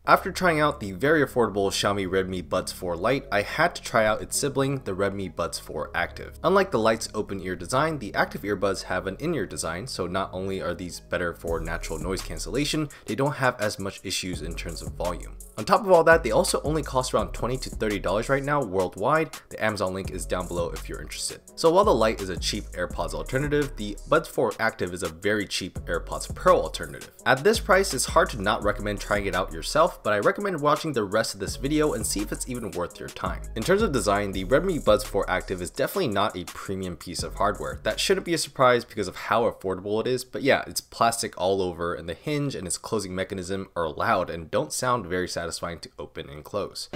After trying out the very affordable Xiaomi Redmi Buds 4 Lite, I had to try out its sibling, the Redmi Buds 4 Active. Unlike the Lite's open ear design, the Active earbuds have an in-ear design, so not only are these better for natural noise cancellation, they don't have as much issues in terms of volume. On top of all that, they also only cost around $20 to $30 right now worldwide. The Amazon link is down below if you're interested. So while the Lite is a cheap AirPods alternative, the Buds 4 Active is a very cheap AirPods Pro alternative. At this price, it's hard to not recommend trying it out yourself, but I recommend watching the rest of this video and see if it's even worth your time. In terms of design, the Redmi Buds 4 Active is definitely not a premium piece of hardware. That shouldn't be a surprise because of how affordable it is, but yeah, it's plastic all over and the hinge and its closing mechanism are loud and don't sound very satisfying to open and close.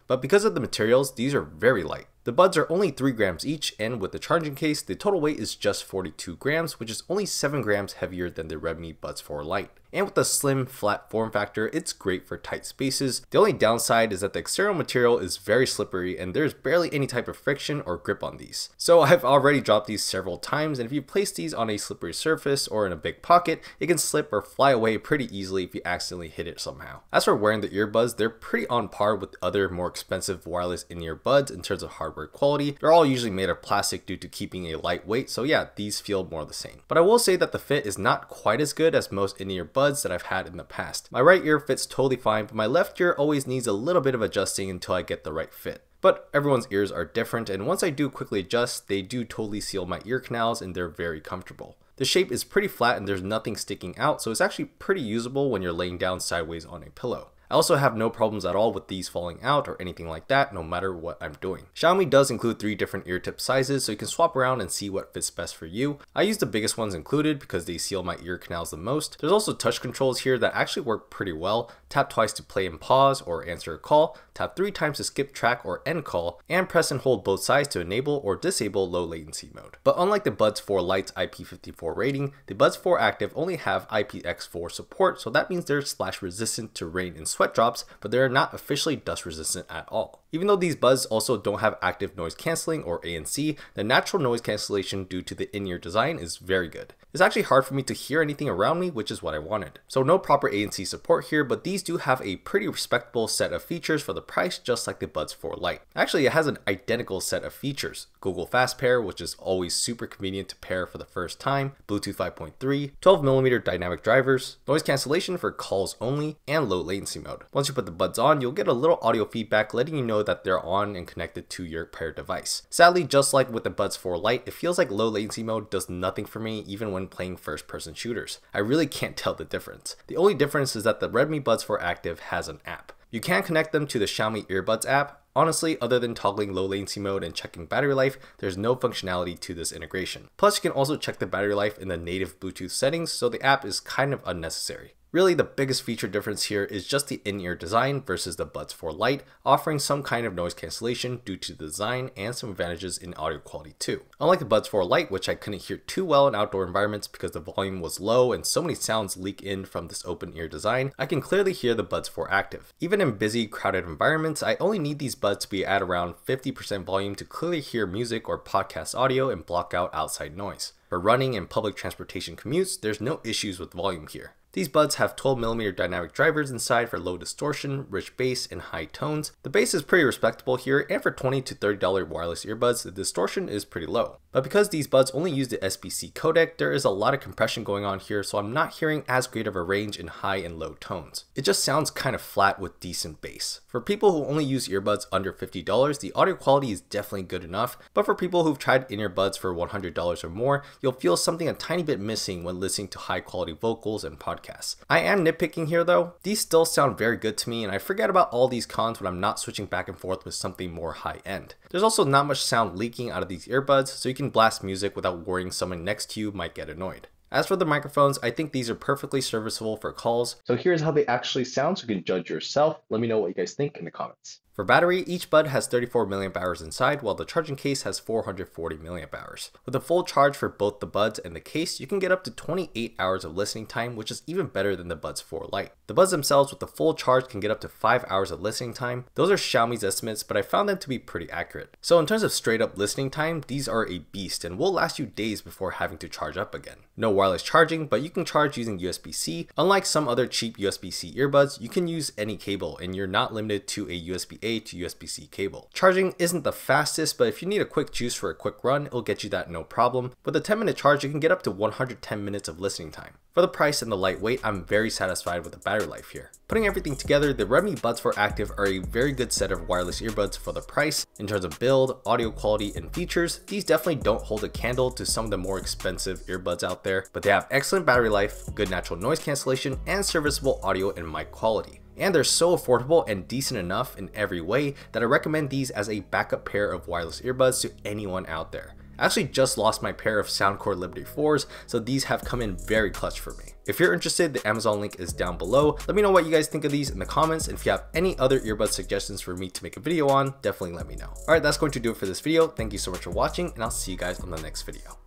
But because of the materials, these are very light. The buds are only 3 grams each, and with the charging case, the total weight is just 42 grams, which is only 7 grams heavier than the Redmi Buds 4 Lite. And with the slim, flat form factor, it's great for tight spaces. The only downside is that the external material is very slippery and there's barely any type of friction or grip on these. So I've already dropped these several times, and if you place these on a slippery surface or in a big pocket, it can slip or fly away pretty easily if you accidentally hit it somehow. As for wearing the earbuds, they're pretty on par with other more expensive wireless in-ear buds in terms of hardware quality. They're all usually made of plastic due to keeping a lightweight, so yeah, these feel more the same. But I will say that the fit is not quite as good as most in-ear buds that I've had in the past. My right ear fits totally fine, but my left ear always needs a little bit of adjusting until I get the right fit. But everyone's ears are different, and once I do quickly adjust, they do totally seal my ear canals and they're very comfortable. The shape is pretty flat and there's nothing sticking out, so it's actually pretty usable when you're laying down sideways on a pillow. I also have no problems at all with these falling out or anything like that, no matter what I'm doing. Xiaomi does include 3 different ear tip sizes, so you can swap around and see what fits best for you. I use the biggest ones included because they seal my ear canals the most. There's also touch controls here that actually work pretty well. Tap twice to play and pause or answer a call, tap 3 times to skip track or end call, and press and hold both sides to enable or disable low latency mode. But unlike the Buds 4 Lite's IP54 rating, the Buds 4 Active only have IPX4 support, so that means they're splash resistant to rain and sweat drops, but they're not officially dust resistant at all. Even though these buds also don't have active noise cancelling or ANC, the natural noise cancellation due to the in-ear design is very good. It's actually hard for me to hear anything around me, which is what I wanted. So no proper ANC support here, but these do have a pretty respectable set of features for the price, just like the Buds 4 Lite. Actually, it has an identical set of features. Google Fast Pair, which is always super convenient to pair for the first time, Bluetooth 5.3, 12mm dynamic drivers, noise cancellation for calls only, and low latency mode. Once you put the buds on, you'll get a little audio feedback letting you know that they're on and connected to your paired device. Sadly, just like with the Buds 4 Lite, it feels like low latency mode does nothing for me even when playing first-person shooters. I really can't tell the difference. The only difference is that the Redmi Buds 4 Active has an app. You can connect them to the Xiaomi Earbuds app. Honestly, other than toggling low latency mode and checking battery life, there's no functionality to this integration. Plus, you can also check the battery life in the native Bluetooth settings, so the app is kind of unnecessary. Really, the biggest feature difference here is just the in-ear design versus the Buds 4 Lite, offering some kind of noise cancellation due to the design and some advantages in audio quality too. Unlike the Buds 4 Lite, which I couldn't hear too well in outdoor environments because the volume was low and so many sounds leak in from this open ear design, I can clearly hear the Buds 4 Active. Even in busy, crowded environments, I only need these buds to be at around 50% volume to clearly hear music or podcast audio and block out outside noise. For running and public transportation commutes, there's no issues with volume here. These buds have 12mm dynamic drivers inside for low distortion, rich bass, and high tones. The bass is pretty respectable here, and for $20 to $30 wireless earbuds, the distortion is pretty low. But because these buds only use the SBC codec, there is a lot of compression going on here, so I'm not hearing as great of a range in high and low tones. It just sounds kind of flat with decent bass. For people who only use earbuds under $50, the audio quality is definitely good enough, but for people who've tried in-ear buds for $100 or more, you'll feel something a tiny bit missing when listening to high quality vocals and podcasts. I am nitpicking here though. These still sound very good to me, and I forget about all these cons when I'm not switching back and forth with something more high end. There's also not much sound leaking out of these earbuds, so you can blast music without worrying someone next to you might get annoyed. As for the microphones, I think these are perfectly serviceable for calls. So here's how they actually sound so you can judge yourself. Let me know what you guys think in the comments. For battery, each bud has 34 mAh inside, while the charging case has 440 mAh. With a full charge for both the buds and the case, you can get up to 28 hours of listening time, which is even better than the Buds 4 Lite. The buds themselves with the full charge can get up to 5 hours of listening time. Those are Xiaomi's estimates, but I found them to be pretty accurate. So in terms of straight up listening time, these are a beast and will last you days before having to charge up again. No wireless charging, but you can charge using USB-C. Unlike some other cheap USB-C earbuds, you can use any cable and you're not limited to a USB-A to USB-C cable. Charging isn't the fastest, but if you need a quick juice for a quick run, it'll get you that no problem. With a 10-minute charge, you can get up to 110 minutes of listening time. For the price and the lightweight, I'm very satisfied with the battery life here. Putting everything together, the Redmi Buds 4 Active are a very good set of wireless earbuds for the price. In terms of build, audio quality, and features, these definitely don't hold a candle to some of the more expensive earbuds out there, but they have excellent battery life, good natural noise cancellation, and serviceable audio and mic quality. And they're so affordable and decent enough in every way that I recommend these as a backup pair of wireless earbuds to anyone out there. I actually just lost my pair of Soundcore Liberty 4s, so these have come in very clutch for me. If you're interested, the Amazon link is down below. Let me know what you guys think of these in the comments, and if you have any other earbud suggestions for me to make a video on, definitely let me know. Alright, that's going to do it for this video. Thank you so much for watching, and I'll see you guys on the next video.